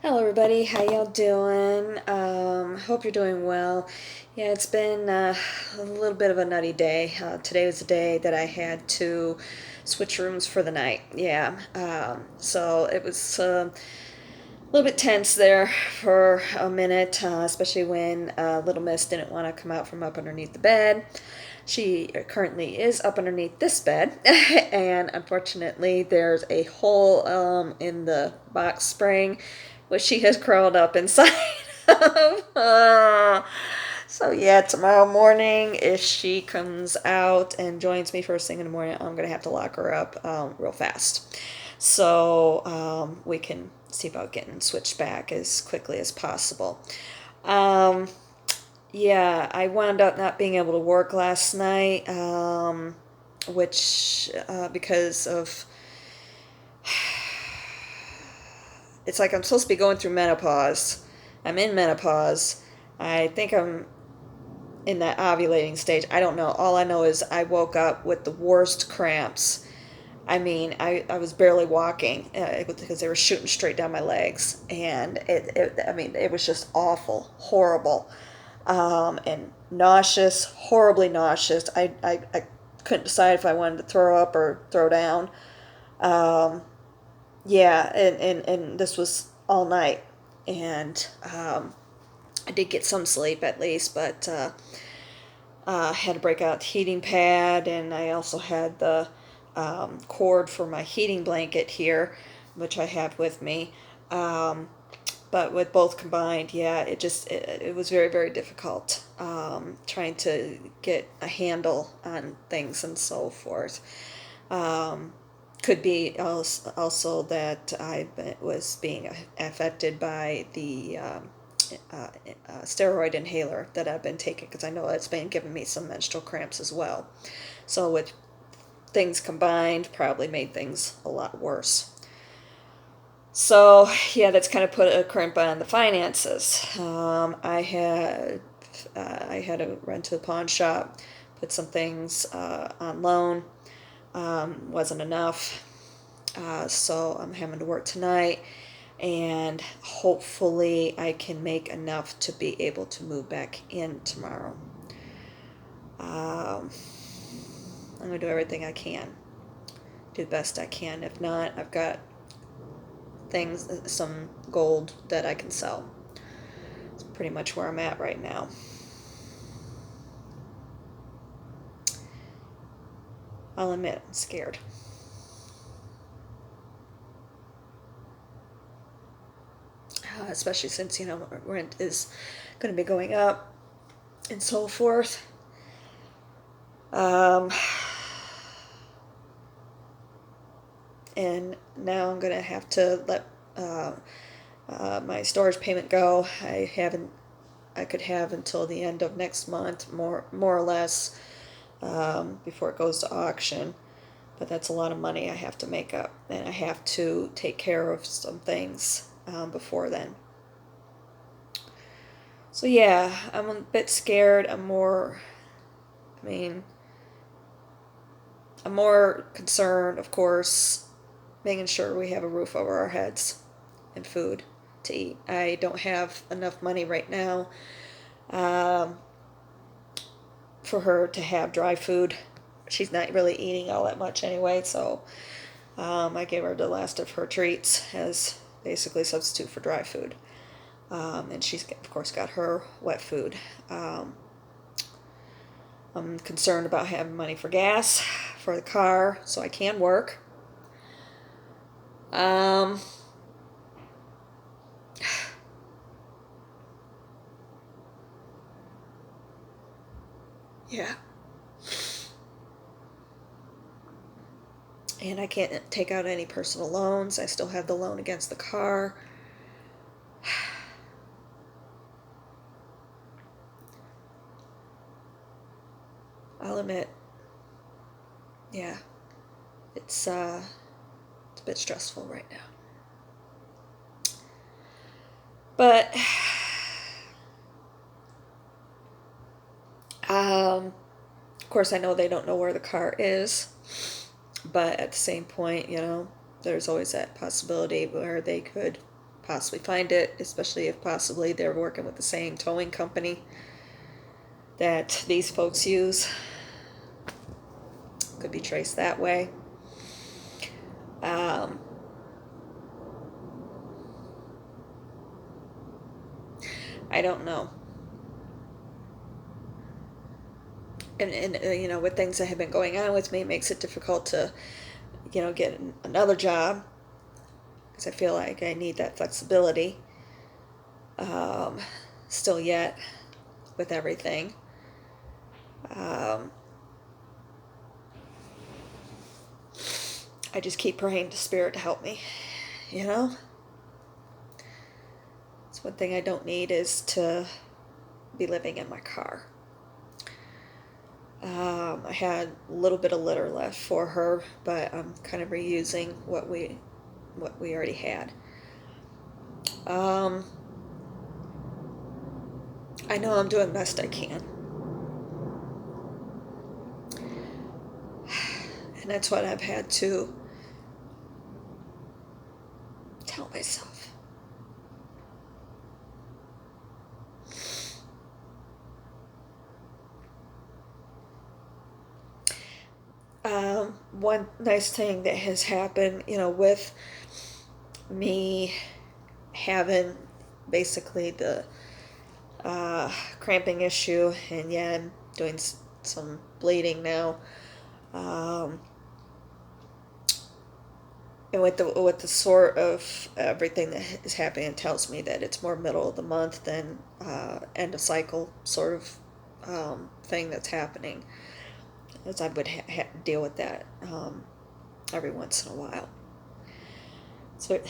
Hello, everybody. How y'all doing? Hope you're doing well. Yeah, it's been a little bit of a nutty day. Today was the day that I had to switch rooms for the night. Yeah, so it was a little bit tense there for a minute, especially when Little Miss didn't want to come out from up underneath the bed. She currently is up underneath this bed, and unfortunately, there's a hole in the box spring, which she has crawled up inside of. So yeah, tomorrow morning, if she comes out and joins me first thing in the morning, I'm gonna have to lock her up real fast, so we can see about getting switched back as quickly as possible. Um, yeah, I wound up not being able to work last night, which because of it's like I'm supposed to be going through menopause. I'm in menopause. I think I'm in that ovulating stage. I don't know. All I know is I woke up with the worst cramps. I mean, I was barely walking because they were shooting straight down my legs. And I mean, it was just awful, horrible, and nauseous, horribly nauseous. I couldn't decide if I wanted to throw up or throw down. Um, yeah, and this was all night. And I did get some sleep at least, but had to break out the heating pad, and I also had the cord for my heating blanket here, which I have with me. Um, but with both combined, yeah, it was very, very difficult trying to get a handle on things and so forth. Um, could be also that I was being affected by the uh, steroid inhaler that I've been taking, because I know it's been giving me some menstrual cramps as well. So with things combined, probably made things a lot worse. So yeah, that's kind of put a crimp on the finances. I had to run to the pawn shop, put some things on loan. Wasn't enough, so I'm having to work tonight, and hopefully I can make enough to be able to move back in tomorrow. Um, I'm gonna do everything I can, do the best I can. If not, I've got things, some gold that I can sell. It's pretty much where I'm at right now. I'll admit, I'm scared. Especially since, rent is going to be going up and so forth. Um, and now I'm going to have to let uh, my storage payment go. I could have until the end of next month, more or less, before it goes to auction. But that's a lot of money I have to make up, and I have to take care of some things before then. So yeah, I'm a bit scared. I mean, I'm more concerned, of course, making sure we have a roof over our heads and food to eat. I don't have enough money right now um, for her to have dry food. She's not really eating all that much anyway, so I gave her the last of her treats as basically substitute for dry food. And she's, of course, got her wet food. Um, I'm concerned about having money for gas for the car so I can work. Um, yeah. And I can't take out any personal loans. I still have the loan against the car. I'll admit, yeah, it's a bit stressful right now. But of course, I know they don't know where the car is. But at the same point, there's always that possibility where they could possibly find it, especially if possibly they're working with the same towing company that these folks use. Could be traced that way. I don't know. And with things that have been going on with me, it makes it difficult to, get another job because I feel like I need that flexibility. Still yet with everything. I just keep praying to Spirit to help me, It's one thing I don't need is to be living in my car. I had a little bit of litter left for her, but I'm kind of reusing what we already had. I know I'm doing the best I can. And that's what I've had to tell myself. One nice thing that has happened, with me having basically the cramping issue, and I'm doing some bleeding now. And with the sort of everything that is happening, it tells me that it's more middle of the month than end of cycle sort of thing that's happening, as I would deal with that every once in a while. So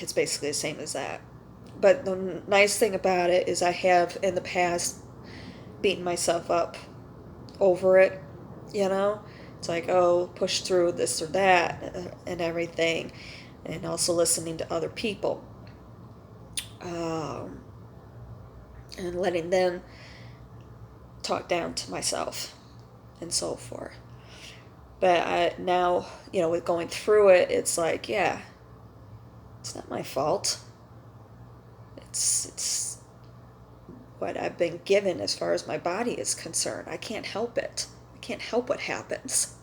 it's basically the same as that. But the nice thing about it is I have in the past beaten myself up over it, It's like, oh, push through this or that and everything. And also listening to other people. And letting them talk down to myself and so forth. But now, with going through it, it's like, yeah, it's not my fault. It's what I've been given as far as my body is concerned. I can't help it. I can't help what happens.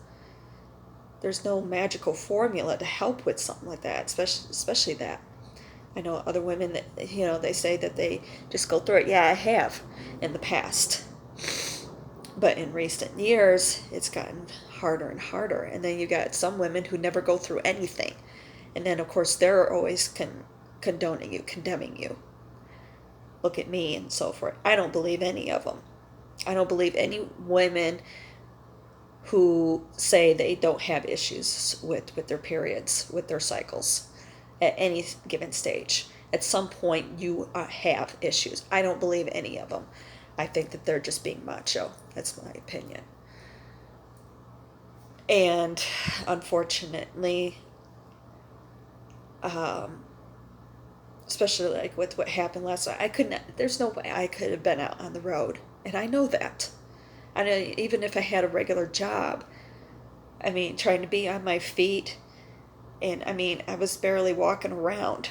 There's no magical formula to help with something like that, especially that. I know other women that, they say that they just go through it. Yeah, I have in the past. But in recent years, it's gotten harder and harder. And then you got some women who never go through anything. And then, of course, they're always condoning you, condemning you. Look at me and so forth. I don't believe any of them. I don't believe any women who say they don't have issues with their periods, with their cycles at any given stage. At some point, you have issues. I don't believe any of them. I think that they're just being macho. That's my opinion. And unfortunately, especially like with what happened last night, there's no way I could have been out on the road. And I know that. I know even if I had a regular job, trying to be on my feet, and I was barely walking around.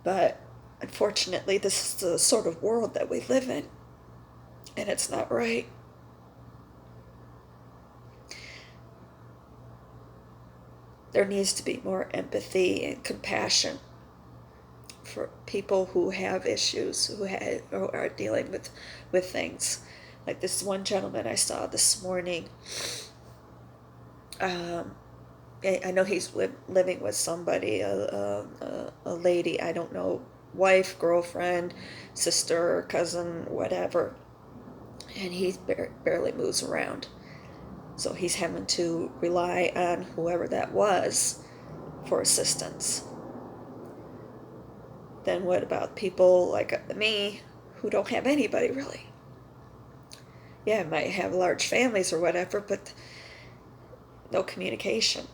But unfortunately, this is the sort of world that we live in, and it's not right. There needs to be more empathy and compassion for people who have issues, who are dealing with things. Like this one gentleman I saw this morning. I know he's living with somebody, a lady, I don't know, wife, girlfriend, sister, cousin, whatever. And he barely moves around. So he's having to rely on whoever that was for assistance. Then what about people like me who don't have anybody really? Yeah, might have large families or whatever, but no communication.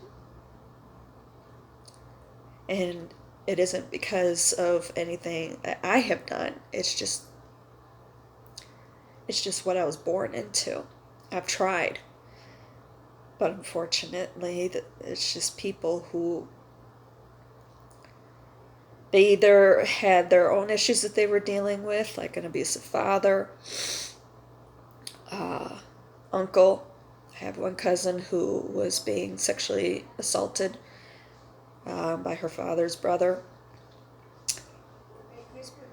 And it isn't because of anything that I have done. It's just what I was born into. I've tried. But unfortunately, it's just people who, they either had their own issues that they were dealing with, like an abusive father, uh, uncle. I have one cousin who was being sexually assaulted by her father's brother.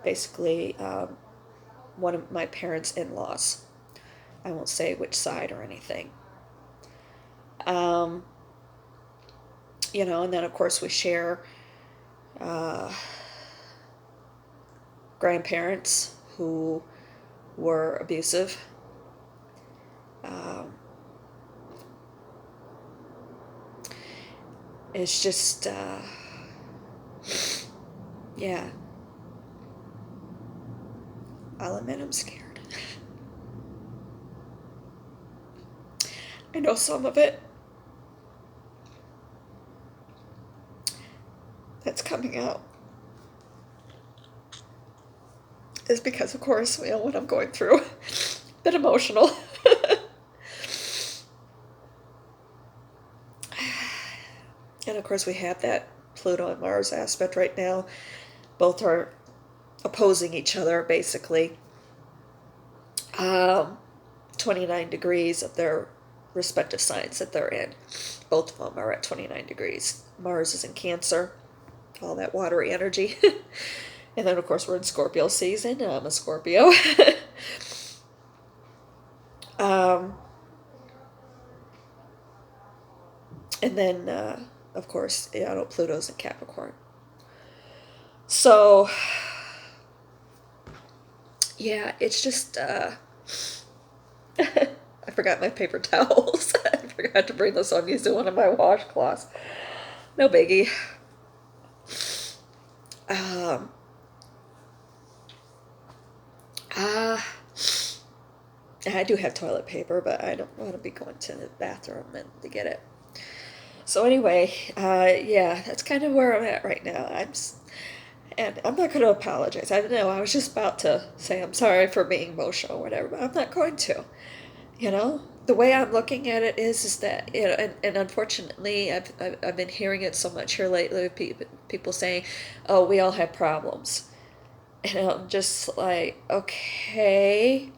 Basically, one of my parents' in-laws. I won't say which side or anything. Um, and then of course we share uh, grandparents who were abusive. Um, it's just, yeah, I'll admit I'm scared. I know some of it that's coming out is because, of course, what I'm going through. A bit emotional. And of course, we have that Pluto and Mars aspect right now. Both are opposing each other, basically. 29 degrees of their respective signs that they're in. Both of them are at 29 degrees. Mars is in Cancer, all that watery energy. And then, of course, we're in Scorpio season. I'm a Scorpio. And then, of course, Pluto's in Capricorn. So, yeah, it's just, I forgot my paper towels. I forgot to bring those, so I'm using one of my washcloths. No biggie. I do have toilet paper, but I don't want to be going to the bathroom to get it. So anyway, yeah, that's kind of where I'm at right now. And I'm not going to apologize. I know I was just about to say I'm sorry for being emotional or whatever, but I'm not going to. The way I'm looking at it is that, and unfortunately, I've been hearing it so much here lately. People saying, "Oh, we all have problems," and I'm just like, okay.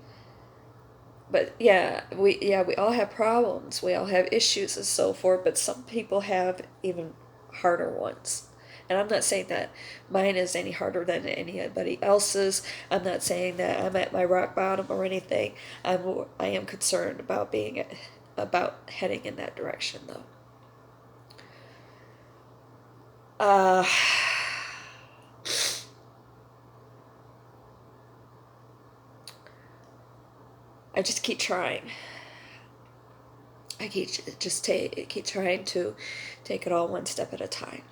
But yeah, we all have problems. We all have issues and so forth, but some people have even harder ones. And I'm not saying that mine is any harder than anybody else's. I'm not saying that I'm at my rock bottom or anything. I am concerned about about heading in that direction though. I just keep trying. I keep trying to take it all one step at a time.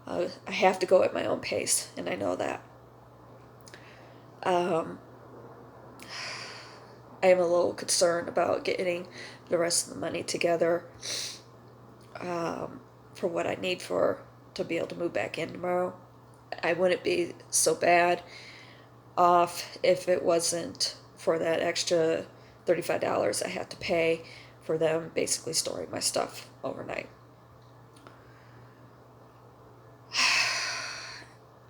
I have to go at my own pace, and I know that. I am a little concerned about getting the rest of the money together for what I need to be able to move back in tomorrow. I wouldn't be so bad off if it wasn't for that extra $35 I have to pay for them basically storing my stuff overnight.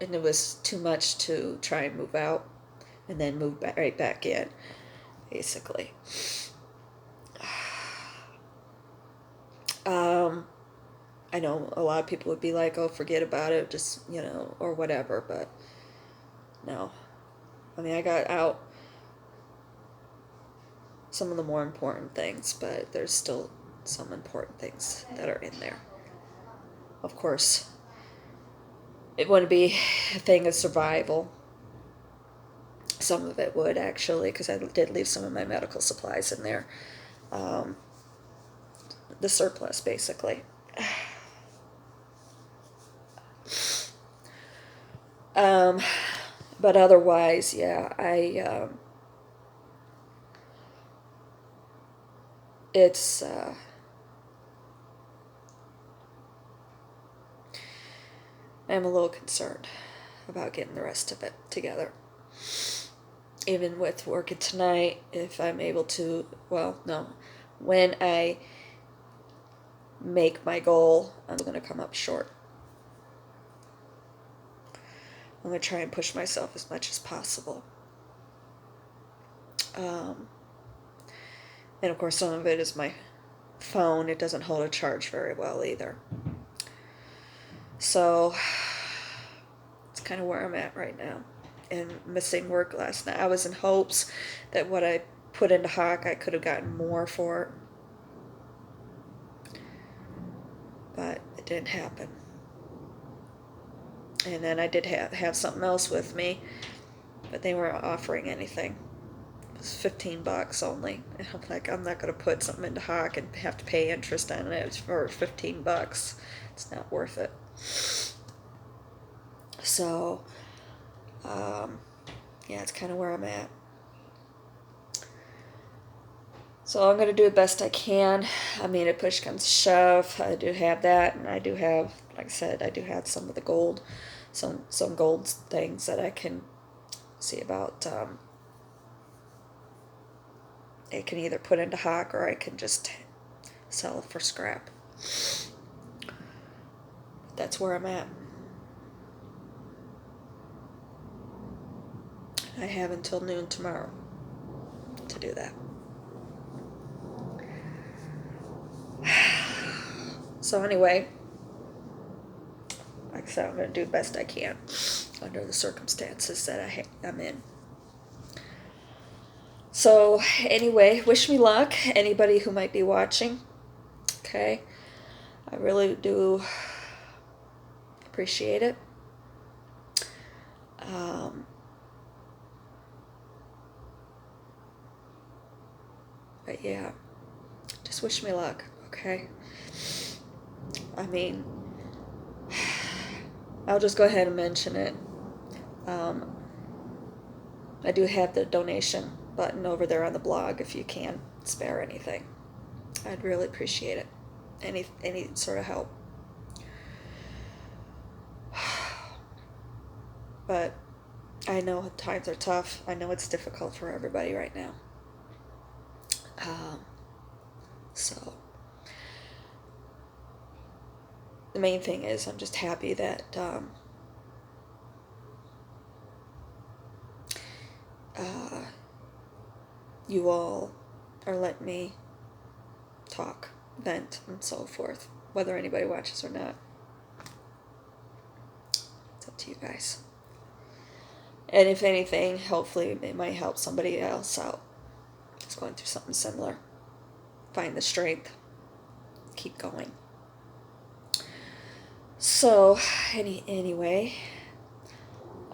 And it was too much to try and move out and then move right back in, basically. I know a lot of people would be like, oh, forget about it, just, or whatever, but no. I mean, I got out some of the more important things, but there's still some important things that are in there. Of course, it wouldn't be a thing of survival. Some of it would, actually, because I did leave some of my medical supplies in there. The surplus, basically. But otherwise, yeah, it's, I'm a little concerned about getting the rest of it together. Even with working tonight, if I'm able to, well, no, when I make my goal, I'm going to come up short. I'm going to try and push myself as much as possible. And of course, some of it is my phone. It doesn't hold a charge very well either. So it's kind of where I'm at right now. And missing work last night. I was in hopes that what I put into Hawk, I could have gotten more for. But it didn't happen. And then I did have something else with me, but they weren't offering anything. It was $15 only. And I'm like, I'm not going to put something into Hawk and have to pay interest on it for $15. It's not worth it. So, yeah, it's kind of where I'm at. So I'm going to do the best I can. I mean, if push comes to shove, I do have that, and I do have, like I said, I do have some of the gold, some gold things that I can see about. I can either put into Hawk or I can just sell for scrap. That's where I'm at. I have until noon tomorrow to do that. So anyway, like I said, I'm going to do the best I can under the circumstances that I'm in. So anyway, wish me luck, anybody who might be watching. Okay, I really do appreciate it. But yeah, just wish me luck, okay? I mean, I'll just go ahead and mention it. I do have the donation button over there on the blog if you can spare anything. I'd really appreciate it. Any sort of help. But I know times are tough. I know it's difficult for everybody right now. So the main thing is I'm just happy that you all are letting me talk, vent, and so forth, whether anybody watches or not. It's up to you guys. And if anything, hopefully it might help somebody else out who's going through something similar. Find the strength. Keep going. So, anyway,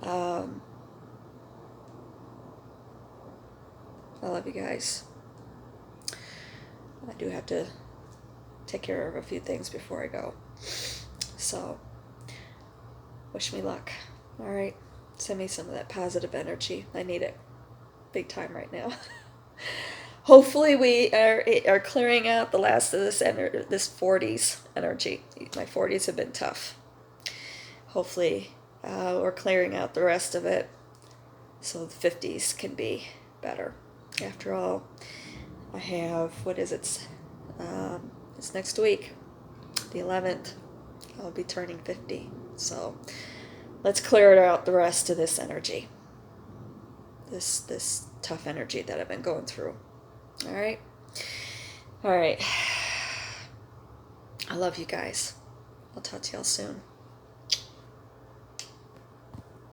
I love you guys. I do have to take care of a few things before I go. So, wish me luck. All right? Send me some of that positive energy. I need it big time right now. Hopefully we are clearing out the last of this 40s energy. My 40s have been tough. Hopefully we're clearing out the rest of it so the 50s can be better. After all, I have, what is it? It's next week, the 11th. I'll be turning 50. So let's clear out the rest of this energy. This tough energy that I've been going through. All right? All right. I love you guys. I'll talk to y'all soon.